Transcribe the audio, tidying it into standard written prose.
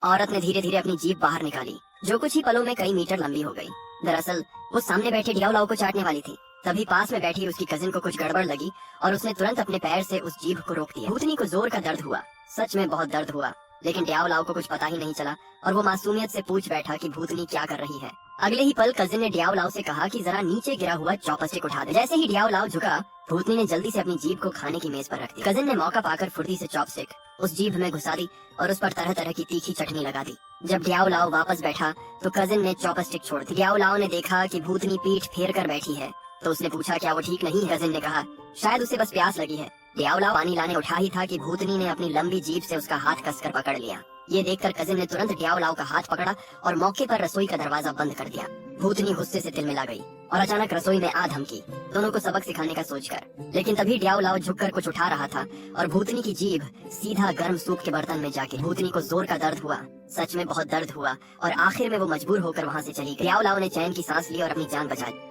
औरत ने धीरे धीरे अपनी जीभ बाहर निकाली, जो कुछ ही पलों में कई मीटर लंबी हो गई। दरअसल वो सामने बैठे डियावलाओ को चाटने वाली थी। तभी पास में बैठी उसकी कजिन को कुछ गड़बड़ लगी और उसने तुरंत अपने पैर से उस जीभ को रोक दिया। भूतनी को जोर का दर्द हुआ, सच में बहुत दर्द हुआ, लेकिन डियावलाओ को कुछ पता ही नहीं चला और वो मासूमियत से पूछ बैठा कि भूतनी क्या कर रही है। अगले ही पल कजिन ने डियावलाओ से कहा कि जरा नीचे गिरा हुआ चॉपस्टिक उठा दे। जैसे ही डियावलाओ झुका, भूतनी ने जल्दी से अपनी जीभ को खाने की मेज पर रख दिया। कजिन ने मौका पाकर फुर्ती से चॉपस्टिक उस जीभ में घुसा दी और उस पर तरह तरह की तीखी चटनी लगा दी। जब डियावलाओ वापस बैठा तो कजिन ने चॉपस्टिक छोड़ दी। डियावलाओ ने देखा कि भूतनी पीठ फेर कर बैठी है, तो उसने पूछा क्या वो ठीक नहीं है। कजिन ने कहा शायद उसे बस प्यास लगी है। डियावलाओ पानी लाने उठा ही था कि भूतनी ने अपनी लंबी जीभ से उसका हाथ कसकर पकड़ लिया। ये देखकर कजिन ने तुरंत डियावलाओ का हाथ पकड़ा और मौके पर रसोई का दरवाजा बंद कर दिया। भूतनी गुस्से से तिलमिला गई और अचानक रसोई में आ धमकी, दोनों को सबक सिखाने का सोचकर। लेकिन तभी डियावलाओ झुककर कुछ उठा रहा था और भूतनी की जीभ सीधा गर्म सूप के बर्तन में जाके भूतनी को जोर का दर्द हुआ। सच में बहुत दर्द हुआ और आखिर में वो मजबूर होकर वहाँ से चली गई। डियावलाओ ने चैन की सांस ली और अपनी जान बचा ली।